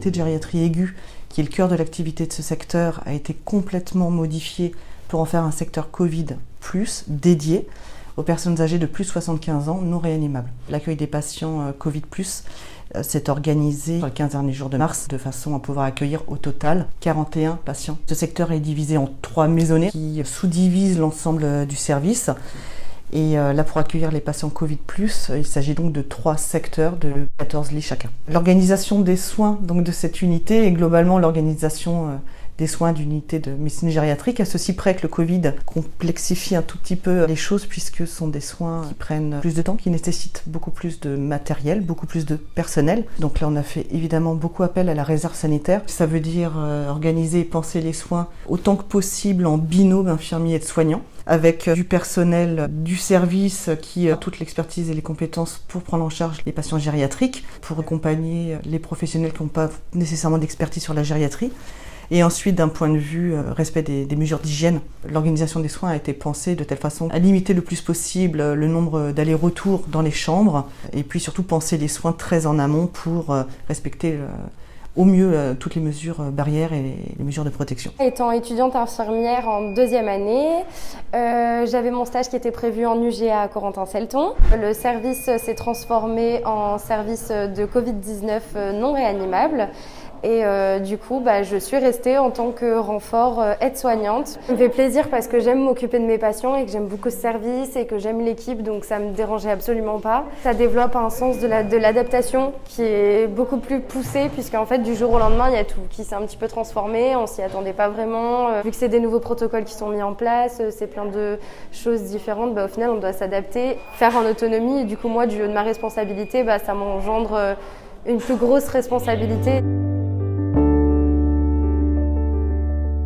unité de gériatrie aiguë, qui est le cœur de l'activité de ce secteur, a été complètement modifiée pour en faire un secteur Covid+, dédié aux personnes âgées de plus de 75 ans non réanimables. L'accueil des patients Covid+, s'est organisé sur les 15 derniers jours de mars de façon à pouvoir accueillir au total 41 patients. Ce secteur est divisé en 3 maisonnées qui sous-divisent l'ensemble du service. Et là, pour accueillir les patients Covid+, il s'agit donc de 3 secteurs de 14 lits chacun. L'organisation des soins donc, de cette unité et globalement l'organisation des soins d'unité de médecine gériatrique, à ceci près que le Covid complexifie un tout petit peu les choses puisque ce sont des soins qui prennent plus de temps, qui nécessitent beaucoup plus de matériel, beaucoup plus de personnel. Donc là, on a fait évidemment beaucoup appel à la réserve sanitaire. Ça veut dire organiser et penser les soins autant que possible en binôme infirmiers et soignants, avec du personnel du service qui a toute l'expertise et les compétences pour prendre en charge les patients gériatriques, pour accompagner les professionnels qui n'ont pas nécessairement d'expertise sur la gériatrie. Et ensuite, d'un point de vue respect des mesures d'hygiène, l'organisation des soins a été pensée de telle façon à limiter le plus possible le nombre d'allers-retours dans les chambres et puis surtout penser les soins très en amont pour respecter au mieux toutes les mesures barrières et les mesures de protection. Étant étudiante infirmière en 2e année, j'avais mon stage qui était prévu en UGA à Corentin-Selton. Le service s'est transformé en service de Covid-19 non réanimable. Et du coup, je suis restée en tant que renfort aide-soignante. Ça me fait plaisir parce que j'aime m'occuper de mes patients et que j'aime beaucoup ce service et que j'aime l'équipe, donc ça me dérangeait absolument pas. Ça développe un sens de l'adaptation qui est beaucoup plus poussé puisqu'en fait, du jour au lendemain, il y a tout qui s'est un petit peu transformé. On s'y attendait pas vraiment. Vu que c'est des nouveaux protocoles qui sont mis en place, c'est plein de choses différentes. Au final, on doit s'adapter, faire en autonomie. Et du coup, moi, du haut de ma responsabilité, ça m'engendre une plus grosse responsabilité.